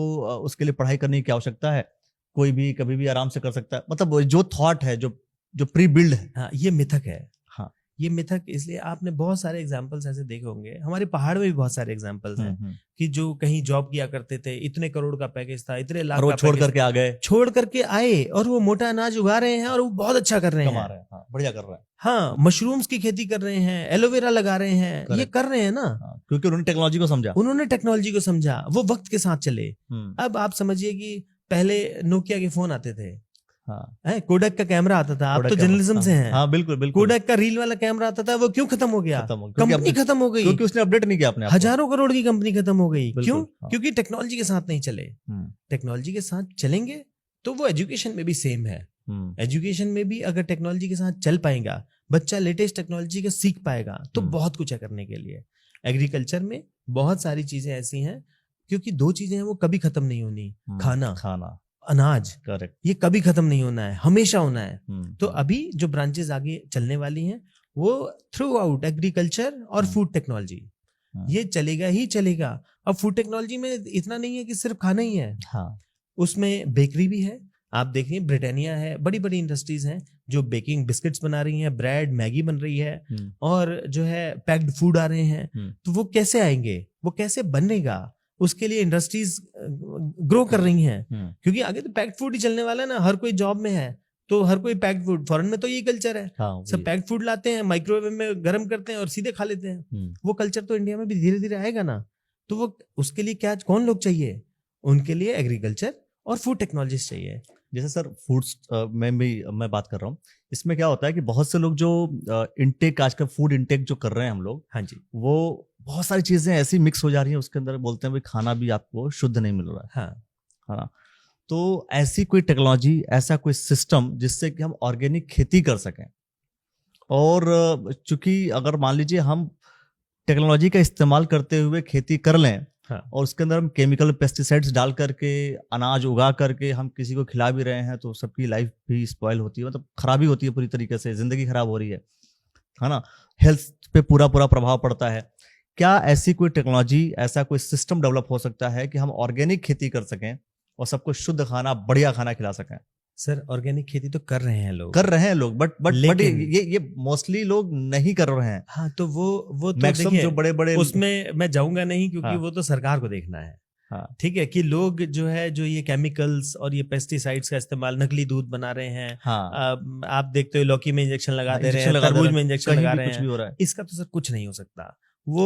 B: उसके लिए पढ़ाई करने की आवश्यकता है, कोई भी कभी भी आराम से कर सकता है। मतलब जो थॉट है, जो प्री बिल्ड है,
A: हाँ, ये मिथक है।
B: हाँ,
A: ये मिथक इसलिए आपने बहुत सारे एग्जांपल्स ऐसे देखे होंगे, हमारे पहाड़ में भी बहुत सारे एग्जांपल्स हैं कि जो कहीं जॉब किया करते थे, इतने करोड़ का पैकेज था, इतने लाख का
B: छोड़ करके आ गए,
A: छोड़ करके आए, और वो मोटा अनाज उगा रहे हैं और वो बहुत अच्छा कर रहे हैं,
B: हाँ, बढ़िया कर रहे हैं।
A: हाँ, मशरूम्स की खेती कर रहे हैं, एलोवेरा लगा रहे हैं, ये कर रहे हैं ना,
B: क्योंकि उन्होंने टेक्नोलॉजी को समझा, वो वक्त के साथ चले। अब आप समझिए कि पहले नोकिया के फोन आते थे, हाँ, कोडक का कैमरा आता था। आप तो जर्नलिज्म से हैं। हाँ, बिल्कुल।
A: कोडक का रील वाला कैमरा आता था, वो क्यों खत्म हो गया? कंपनी खत्म हो गई,
B: क्योंकि उसने अपडेट नहीं किया अपने।
A: हजारों करोड़ की कंपनी खत्म हो गई, क्यों? क्योंकि टेक्नोलॉजी के साथ नहीं चले। टेक्नोलॉजी के साथ चलेंगे तो वो एजुकेशन में भी सेम है। एजुकेशन में भी अगर टेक्नोलॉजी के साथ चल पाएगा, बच्चा लेटेस्ट टेक्नोलॉजी को सीख पाएगा, तो बहुत कुछ है करने के लिए। एग्रीकल्चर में बहुत सारी चीजें ऐसी हैं, क्योंकि 2 चीजें हैं वो कभी खत्म नहीं होनी, खाना, अनाज। करेक्ट। ये कभी खत्म नहीं होना है, हमेशा होना है। तो अभी जो ब्रांचेस आगे चलने वाली हैं वो थ्रू आउट एग्रीकल्चर और फूड टेक्नोलॉजी, ये चलेगा ही चलेगा। अब फूड टेक्नोलॉजी में इतना नहीं है कि सिर्फ खाना ही है, उसमें बेकरी भी है। आप देखिए ब्रिटानिया है, बड़ी बड़ी इंडस्ट्रीज हैं जो बेकिंग बिस्किट्स बना रही हैं, ब्रेड, मैगी बन रही है, और जो है पैक्ड फूड आ रहे हैं। तो वो कैसे आएंगे, वो कैसे बनेगा, उसके लिए इंडस्ट्रीज ग्रो कर रही हैं, क्योंकि आगे तो पैक्ड फूड ही चलने वाला है ना। हर कोई जॉब में है तो हर कोई पैक्ड फूड, फॉरेन में तो ये कल्चर है, सब पैक्ड फूड लाते हैं, माइक्रोवेव में गर्म करते हैं और सीधे खा लेते हैं। वो कल्चर तो इंडिया में भी धीरे धीरे आएगा ना। तो वो उसके लिए क्या कौन लोग चाहिए? उनके लिए एग्रीकल्चर और फूड टेक्नोलॉजिस्ट चाहिए।
B: जैसे सर फूड्स में भी मैं बात कर रहा हूँ, इसमें क्या होता है कि बहुत से लोग जो इंटेक आजकल फूड इंटेक जो कर रहे हैं हम लोग,
A: हाँ जी,
B: वो बहुत सारी चीजें ऐसी मिक्स हो जा रही हैं उसके अंदर, बोलते हैं भाई खाना भी आपको शुद्ध नहीं मिल रहा है। हाँ, तो ऐसी कोई टेक्नोलॉजी, ऐसा कोई सिस्टम जिससे कि हम ऑर्गेनिक खेती कर सकें, और चूंकि अगर मान लीजिए हम टेक्नोलॉजी का इस्तेमाल करते हुए खेती कर लें, और उसके अंदर हम केमिकल पेस्टिसाइड्स डाल करके अनाज उगा करके हम किसी को खिला भी रहे हैं, तो सबकी लाइफ भी स्पॉइल होती है, मतलब खराबी होती है, पूरी तरीके से जिंदगी खराब हो रही है ना, हेल्थ पे पूरा प्रभाव पड़ता है। क्या ऐसी कोई टेक्नोलॉजी, ऐसा कोई सिस्टम डेवलप हो सकता है कि हम ऑर्गेनिक खेती कर सकें और सबको शुद्ध खाना, बढ़िया खाना खिला सकें?
A: सर ऑर्गेनिक खेती तो कर रहे हैं लोग,
B: बट
A: लेकिन
B: ये मोस्टली लोग नहीं कर रहे हैं।
A: हाँ, तो वो तो
B: मैक्सिमम
A: देखिए,
B: जो बड़े बड़े
A: उसमें मैं जाऊंगा नहीं, क्योंकि
B: हाँ।
A: वो तो सरकार को देखना है।
B: हाँ।
A: ठीक है, कि लोग जो है जो ये केमिकल्स और ये पेस्टिसाइड्स का इस्तेमाल, नकली दूध बना रहे हैं।
B: हाँ।
A: आप देखते हो लौकी में इंजेक्शन लगा दे रहे हैं,
B: लगा दे
A: तरबूज
B: रहे
A: में
B: हैं,
A: इंजेक्शन
B: कहीं
A: लगा
B: भी
A: रहे
B: कुछ भी
A: हैं।
B: हो रहा है।
A: इसका तो सर कुछ नहीं हो सकता। वो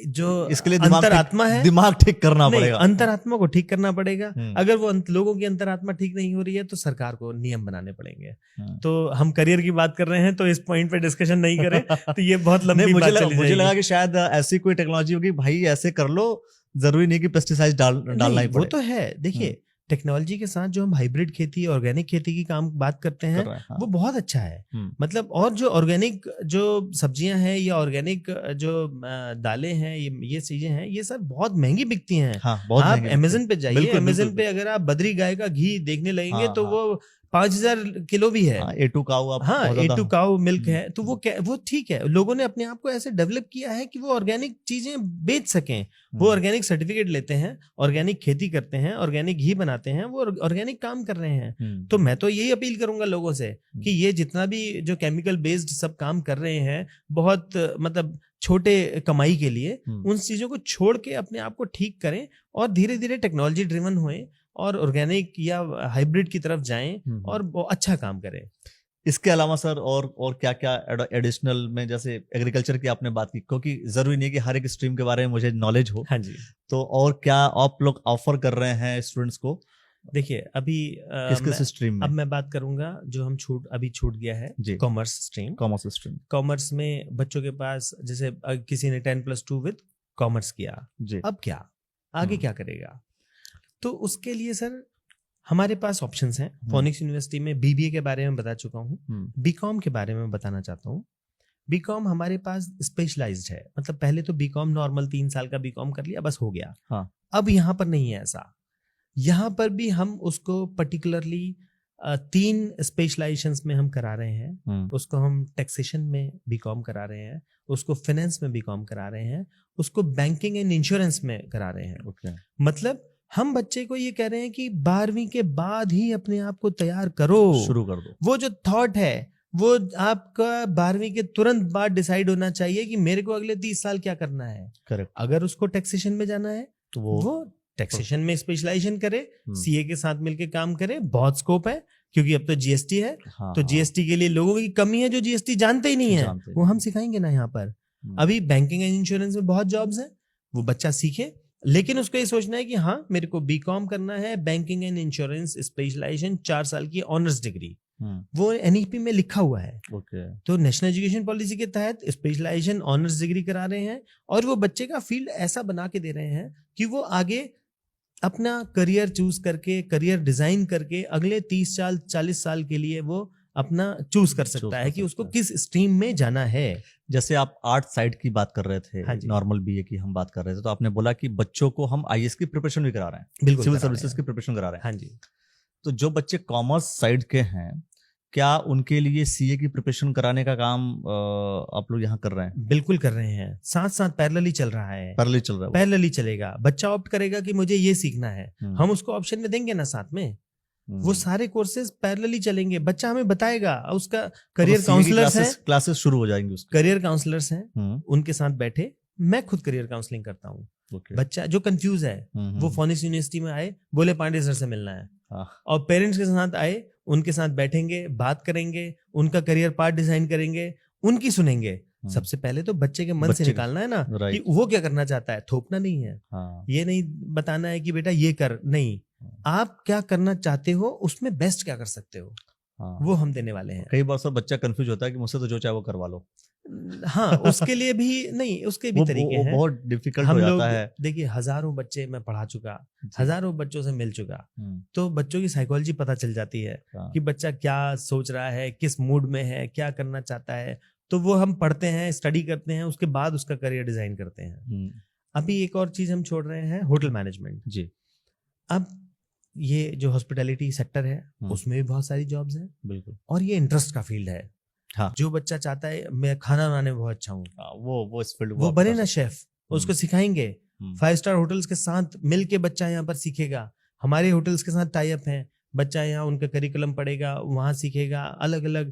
A: जो
B: इसके लिए
A: अंतरात्मा है,
B: दिमाग ठीक करना
A: नहीं,
B: पड़ेगा।
A: अंतरात्मा को ठीक करना पड़ेगा।
B: हम्म।
A: अगर वो लोगों की अंतरात्मा ठीक नहीं हो रही है तो सरकार को नियम बनाने पड़ेंगे।
B: हम्म।
A: तो हम करियर की बात कर रहे हैं, तो इस पॉइंट पे डिस्कशन नहीं करें, तो ये बहुत लंबी बात चली
B: मुझे
A: जाएगी।
B: लगा कि शायद ऐसी कोई टेक्नोलॉजी होगी, भाई ऐसे कर लो, जरूरी नहीं कि पेस्टिसाइड डालना ही
A: वो
B: पड़े।
A: तो है। देखिए, टेक्नोलॉजी के साथ जो हम हाइब्रिड खेती, ऑर्गेनिक खेती की काम बात करते हैं,
B: हाँ।
A: वो बहुत अच्छा है। मतलब, और जो ऑर्गेनिक जो सब्जियां हैं या ऑर्गेनिक जो दालें हैं, ये चीजें हैं, ये सब बहुत महंगी बिकती हैं।
B: हाँ, बहुत
A: आप
B: महंगी
A: अमेज़न पे जाइए,
B: बिल्कुल,
A: अमेज़न पे अगर आप बद्री गाय का घी देखने लगेंगे,
B: हाँ,
A: तो
B: हाँ।
A: वो 5000 किलो भी है।
B: A2 काऊ, आप
A: हाँ,
B: बहुत ज्यादा
A: A2 काऊ मिल्क है। तो वो ठीक है, लोगों ने अपने आप को ऐसे डेवलप किया है कि वो ऑर्गेनिक चीजें बेच सकें। वो ऑर्गेनिक सर्टिफिकेट लेते हैं, ऑर्गेनिक खेती करते हैं, ऑर्गेनिक घी बनाते हैं, वो ऑर्गेनिक काम कर रहे हैं। तो मैं तो यही अपील करूंगा लोगों से कि ये जितना भी जो केमिकल बेस्ड सब काम कर रहे हैं, बहुत मतलब छोटे कमाई के लिए, उन चीजों को छोड़ के अपने आप को ठीक करें और धीरे धीरे टेक्नोलॉजी ड्रिवन होएं और ऑर्गेनिक या हाइब्रिड की तरफ जाएं और अच्छा काम करें।
B: इसके अलावा सर और क्या क्या एडिशनल में, जैसे एग्रीकल्चर की आपने बात की, क्योंकि जरूरी नहीं कि हर एक स्ट्रीम के बारे में मुझे नॉलेज हो।
A: हाँ जी।
B: तो और क्या आप लोग ऑफर कर रहे हैं स्टूडेंट्स को?
A: देखिए, अभी
B: किस स्ट्रीम में?
A: अब मैं बात करूंगा जो हम अभी छूट गया है, कॉमर्स स्ट्रीम। कॉमर्स में बच्चों के पास, जैसे किसी ने 10+2 विद कॉमर्स किया, अब क्या आगे क्या करेगा? तो उसके लिए सर हमारे पास ऑप्शंस हैं। फोनिक्स यूनिवर्सिटी में बीबीए के बारे में बता चुका हूँ, बीकॉम के बारे में बताना चाहता हूँ। बीकॉम हमारे पास स्पेशलाइज्ड है, मतलब पहले तो बीकॉम नॉर्मल 3 साल का बीकॉम कर लिया, बस हो गया।
B: हाँ।
A: अब यहाँ पर नहीं है ऐसा। यहाँ पर भी हम उसको पर्टिकुलरली 3 स्पेशलाइजेशंस में हम करा रहे हैं। उसको हम टैक्सेशन में बीकॉम करा रहे हैं, उसको फाइनेंस में बीकॉम करा रहे हैं, उसको बैंकिंग एंड इंश्योरेंस में करा रहे हैं। मतलब हम बच्चे को ये कह रहे हैं कि 12वीं के बाद ही अपने आप को तैयार करो,
B: शुरू कर दो।
A: वो जो थॉट है वो आपका 12वीं के तुरंत बाद डिसाइड होना चाहिए कि मेरे को अगले 30 साल क्या करना है।
B: करेक्ट।
A: अगर उसको टैक्सेशन में जाना है तो वो टैक्सेशन में स्पेशलाइजेशन करे, सीए के साथ मिलकर काम करे, बहुत स्कोप है, क्योंकि अब तो जीएसटी है।
B: हाँ,
A: तो जीएसटी के लिए लोगों की कमी है जो जीएसटी जानते ही नहीं है, वो हम सिखाएंगे ना यहाँ पर। अभी बैंकिंग एंड इंश्योरेंस में बहुत जॉब्स हैं, वो बच्चा सीखे, लेकिन उसको ये सोचना है कि हाँ मेरे को बीकॉम करना है, बैंकिंग एंड इंश्योरेंस स्पेशलाइजेशन 4 साल की ऑनर्स डिग्री, वो एनईपी में लिखा हुआ है। तो नेशनल एजुकेशन पॉलिसी के तहत स्पेशलाइजेशन ऑनर्स डिग्री करा रहे हैं और वो बच्चे का फील्ड ऐसा बना के दे रहे हैं कि वो आगे अपना करियर चूज करके, करियर डिजाइन करके अगले 30 साल 40 साल के लिए वो अपना चूज कर सकता है कि उसको किस स्ट्रीम में जाना है।
B: जैसे आप आर्ट साइड की बात कर रहे थे, नॉर्मल बीए की हम बात कर रहे थे, तो आपने बोला कि बच्चों को हम आईएएस की प्रिपरेशन भी करा रहे हैं,
A: बिल्कुल
B: सिविल सर्विसेज की प्रिपरेशन करा रहे हैं।
A: हाँ जी।
B: तो जो बच्चे कॉमर्स साइड के हैं, क्या उनके लिए सीए की प्रिपरेशन कराने का काम आप लोग यहाँ कर रहे हैं?
A: बिल्कुल कर रहे हैं, साथ साथ पैरेलली चल रहा है। पैरेलली चलेगा। बच्चा ऑप्ट करेगा कि मुझे ये सीखना है, हम उसको ऑप्शन में देंगे ना साथ में, वो सारे कोर्सेज पैरेलली चलेंगे। बच्चा हमें बताएगा, उसका करियर काउंसलर्स हैं,
B: क्लासेस शुरू हो जाएंगे उसके।
A: करियर काउंसलर्स हैं, उनके साथ बैठे, मैं खुद करियर काउंसलिंग करता हूँ। बच्चा जो कंफ्यूज है वो फोनिक्स यूनिवर्सिटी में आए, बोले पांडे सर से मिलना है, और पेरेंट्स के साथ आए, उनके साथ बैठेंगे, बात करेंगे, उनका करियर पार्ट डिजाइन करेंगे, उनकी सुनेंगे। सबसे पहले तो बच्चे के मन से निकालना है ना कि वो क्या करना चाहता है, थोपना नहीं है। ये नहीं बताना है कि बेटा ये कर, नहीं, आप क्या करना चाहते हो, उसमें बेस्ट क्या कर सकते हो, वो हम देने वाले हैं।
B: कई बार सब बच्चा कंफ्यूज होता है कि मुझसे तो जो चाहे वो करवा लो।
A: हाँ, उसके लिए भी नहीं, उसके भी तरीके हैं।
B: बहुत डिफिकल्ट हो जाता है।
A: देखिए, हजारों बच्चे मैं पढ़ा चुका, हजारों बच्चों से मिल चुका, तो बच्चों की साइकोलॉजी पता चल जाती है कि बच्चा क्या सोच रहा है, किस मूड में है, क्या करना चाहता है। तो वो हम पढ़ते हैं, स्टडी करते हैं, उसके बाद उसका करियर डिजाइन करते हैं। अभी एक और चीज हम छोड़ रहे हैं, होटल मैनेजमेंट जी। अब ये जो हॉस्पिटैलिटी सेक्टर है उसमें भी बहुत सारी जॉब्स हैं, बिल्कुल, और ये इंटरेस्ट का फील्ड है। हाँ। जो बच्चा चाहता है मैं खाना बनाने में बहुत अच्छा हूँ, वो इस फील्ड वो बने ना शेफ, उसको सिखाएंगे। 5 स्टार होटल्स के साथ मिल के बच्चा यहाँ पर सीखेगा। हमारे होटल्स के साथ टाई अप हैं, बच्चा यहाँ उनका करिकुलम पढ़ेगा, वहाँ सीखेगा। अलग अलग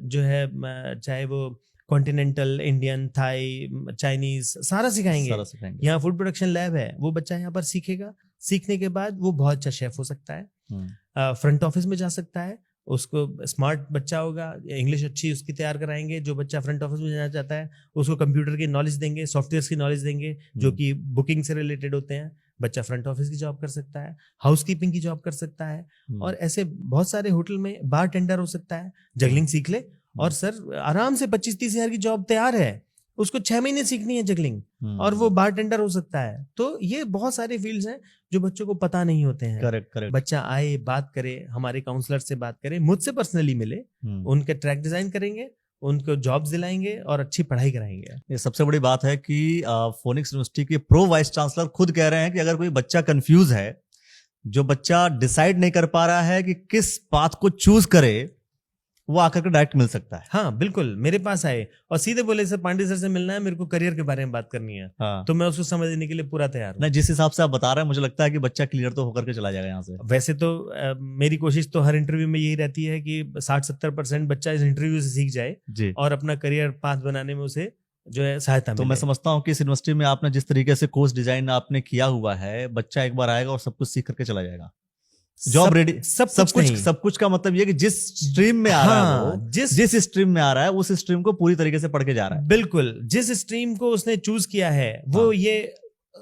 A: जो है चाहे वो कॉन्टिनेंटल, इंडियन, थाई, चाइनीज, सारा सिखाएंगे। यहाँ फूड प्रोडक्शन लैब है, वो बच्चा यहाँ पर सीखेगा। सीखने के बाद वो बहुत अच्छा शेफ हो सकता है, फ्रंट ऑफिस में जा सकता है। उसको स्मार्ट बच्चा होगा, इंग्लिश अच्छी उसकी तैयार कराएंगे। जो बच्चा फ्रंट ऑफिस में जाना चाहता है उसको कंप्यूटर की नॉलेज देंगे, सॉफ्टवेयर की नॉलेज देंगे जो कि बुकिंग से रिलेटेड होते हैं। बच्चा फ्रंट ऑफिस की जॉब कर सकता है, हाउसकीपिंग की जॉब कर सकता है, और ऐसे बहुत सारे होटल में बार टेंडर हो सकता है। जगलिंग सीख ले और सर आराम से 25-30 हजार की जॉब तैयार है। उसको 6 महीने सीखनी है जगलिंग और वो बार टेंडर हो सकता है। तो ये बहुत सारे फील्ड्स हैं जो बच्चों को पता नहीं होते हैं।
B: करेक्ट।
A: बच्चा आए, बात करे, हमारे काउंसलर से बात करे, मुझसे पर्सनली मिले, उनके ट्रैक डिजाइन करेंगे, उनको जॉब्स दिलाएंगे और अच्छी पढ़ाई कराएंगे।
B: ये सबसे बड़ी बात है कि फोनिक्स यूनिवर्सिटी के प्रो वाइस चांसलर खुद कह रहे हैं कि अगर कोई बच्चा कंफ्यूज है, जो बच्चा डिसाइड नहीं कर पा रहा है कि किस पाथ को चूज करे, वो आकर के डायरेक्ट मिल सकता है।
A: हाँ बिल्कुल, मेरे पास आए और सीधे बोले सर पांडे सर से मिलना है, मेरे को करियर के बारे में बात करनी है।
B: हाँ।
A: तो मैं उसको समझ देने के लिए पूरा तैयार हूँ।
B: नहीं, जिस हिसाब से आप बता रहे हैं मुझे लगता है कि बच्चा क्लियर तो होकर के चला जाएगा यहाँ से।
A: वैसे तो मेरी कोशिश तो हर इंटरव्यू में यही रहती है कि 60-70% बच्चा इस इंटरव्यू से सीख जाए
B: जी,
A: और अपना करियर पाथ बनाने में उसे जो है सहायता
B: तो
A: मिले।
B: मैं समझता हूँ कि इस यूनिवर्सिटी में आपने जिस तरीके से कोर्स डिजाइन आपने किया हुआ है, बच्चा एक बार आएगा और सब कुछ सीख करके चला जाएगा। जॉब रेडी, सब कुछ का मतलब ये कि जिस स्ट्रीम में आ रहा है वो, जिस स्ट्रीम में आ रहा है उस स्ट्रीम को पूरी तरीके से पढ़ के जा रहा है।
A: बिल्कुल, जिस स्ट्रीम को उसने चूज किया है वो ये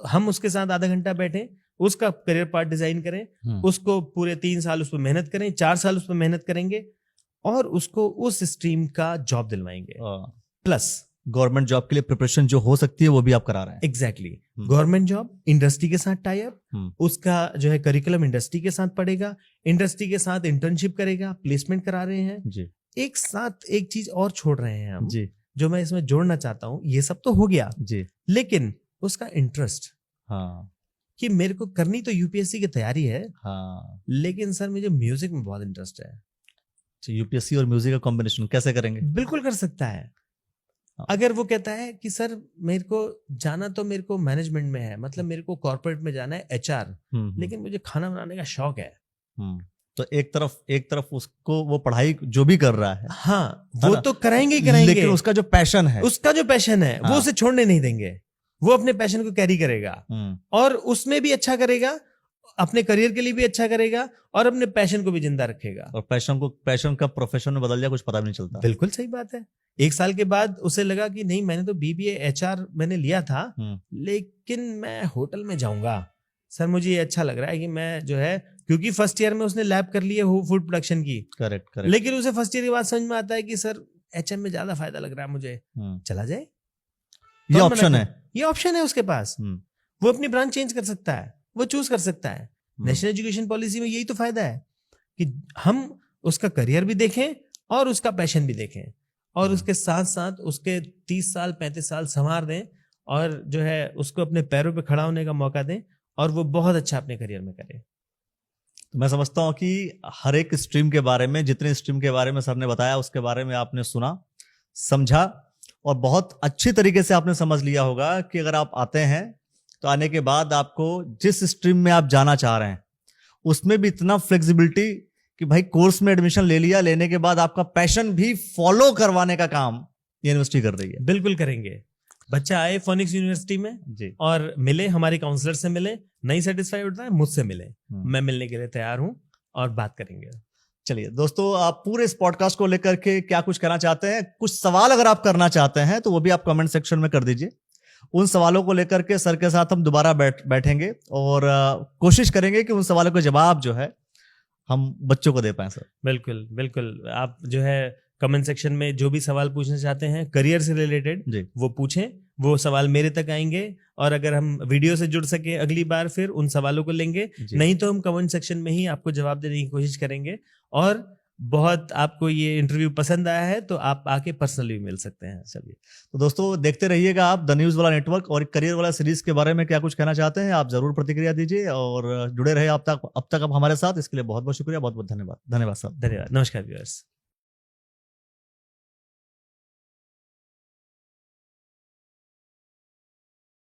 A: हम उसके साथ आधा घंटा बैठे, उसका करियर पार्ट डिजाइन करें, उसको पूरे 3 साल उस पर मेहनत करें, 4 साल उस पर मेहनत करेंगे और उसको उस स्ट्रीम का जॉब दिलवाएंगे। प्लस
B: गवर्नमेंट जॉब के लिए प्रिपरेशन जो हो सकती है वो भी आप करा रहे हैं।
A: एग्जैक्टली, गवर्नमेंट जॉब, इंडस्ट्री के साथ टाई अप, उसका जो है करिकुलम इंडस्ट्री के साथ पढ़ेगा, इंडस्ट्री के साथ इंटर्नशिप करेगा, प्लेसमेंट करा रहे हैं
B: जी।
A: एक साथ एक चीज और छोड़ रहे हैं हम
B: जी,
A: जो मैं इसमें जोड़ना चाहता हूँ। ये सब तो हो गया
B: जी,
A: लेकिन उसका इंटरेस्ट,
B: हाँ,
A: कि मेरे को करनी तो यूपीएससी की तैयारी है,
B: हाँ,
A: लेकिन सर मुझे म्यूजिक में बहुत इंटरेस्ट है।
B: यूपीएससी और म्यूजिक का कॉम्बिनेशन कैसे करेंगे?
A: बिल्कुल कर सकता है। अगर वो कहता है कि सर मेरे को जाना तो मेरे को मैनेजमेंट में है, मतलब मेरे को कॉर्पोरेट में जाना है, एचआर, लेकिन मुझे खाना बनाने का शौक है,
B: तो एक तरफ उसको वो पढ़ाई जो भी कर रहा है,
A: हाँ वो तो कराएंगे ही कराएंगे,
B: लेकिन उसका जो पैशन है
A: वो उसे छोड़ने नहीं देंगे। वो अपने पैशन को कैरी करेगा और उसमें भी अच्छा करेगा, अपने करियर के लिए भी अच्छा करेगा और अपने पैशन को भी जिंदा रखेगा।
B: और पैशन का प्रोफेशन में बदल जाए कुछ पता भी नहीं चलता।
A: बिल्कुल सही बात है। 1 साल के बाद उसे लगा कि नहीं, मैंने तो बीबीए एचआर मैंने लिया था, लेकिन मैं होटल में जाऊंगा। सर मुझे ये अच्छा लग रहा है कि मैं जो है, क्योंकि फर्स्ट ईयर में उसने लैब कर ली है फूड प्रोडक्शन की,
B: करेक्ट,
A: लेकिन उसे फर्स्ट ईयर के बाद समझ में आता है कि सर एचएम में ज्यादा फायदा लग रहा है मुझे, चला जाए।
B: ये
A: ऑप्शन है उसके पास, वो अपनी ब्रांच चेंज कर सकता है, वो चूज कर सकता है। नेशनल एजुकेशन पॉलिसी में यही तो फायदा है कि हम उसका करियर भी देखें और उसका पैशन भी देखें और उसके साथ साथ उसके 30 साल 35 साल संवार दें और जो है उसको अपने पैरों पे खड़ा होने का मौका दें और वो बहुत अच्छा अपने करियर में करे।
B: तो मैं समझता हूं कि हर एक स्ट्रीम के बारे में, जितने स्ट्रीम के बारे में सर ने बताया उसके बारे में आपने सुना, समझा और बहुत अच्छी तरीके से आपने समझ लिया होगा कि अगर आप आते हैं तो आने के बाद आपको जिस स्ट्रीम में आप जाना चाह रहे हैं उसमें भी इतना फ्लेक्सिबिलिटी कि भाई कोर्स में एडमिशन ले लिया, लेने के बाद आपका पैशन भी फॉलो करवाने का काम यूनिवर्सिटी कर रही है।
A: बिल्कुल करेंगे। बच्चा आए फोनिक्स यूनिवर्सिटी में
B: जी
A: और मिले, हमारे काउंसलर से मिले, नहीं सेटिस्फाई होता है मुझसे मिले, मैं मिलने के लिए तैयार हूं और बात करेंगे।
B: चलिए दोस्तों, आप पूरे इस पॉडकास्ट को लेकर के क्या कुछ कहना चाहते हैं, कुछ सवाल अगर आप करना चाहते हैं तो वो भी आप कमेंट सेक्शन में कर दीजिए। उन सवालों को लेकर के सर के साथ हम दोबारा बैठेंगे और कोशिश करेंगे कि उन सवालों के जवाब जो है हम बच्चों को दे पाएं। सर
A: बिल्कुल बिल्कुल, आप जो है कमेंट सेक्शन में जो भी सवाल पूछना चाहते हैं करियर से रिलेटेड वो पूछें, वो सवाल मेरे तक आएंगे और अगर हम वीडियो से जुड़ सके अगली बार फिर उन सवालों को लेंगे, नहीं तो हम कमेंट सेक्शन में ही आपको जवाब देने की कोशिश करेंगे। और बहुत आपको ये इंटरव्यू पसंद आया है तो आप आके पर्सनली मिल सकते हैं।
B: चलिए तो दोस्तों, देखते रहिएगा आप द न्यूज वाला नेटवर्क और करियर वाला सीरीज के बारे में क्या कुछ कहना चाहते हैं आप जरूर प्रतिक्रिया दीजिए और जुड़े रहे अब तक आप हमारे साथ। इसके लिए बहुत बहुत शुक्रिया, बहुत बहुत धन्यवाद। धन्यवाद सर।
A: धन्यवाद। नमस्कार व्यूअर्स।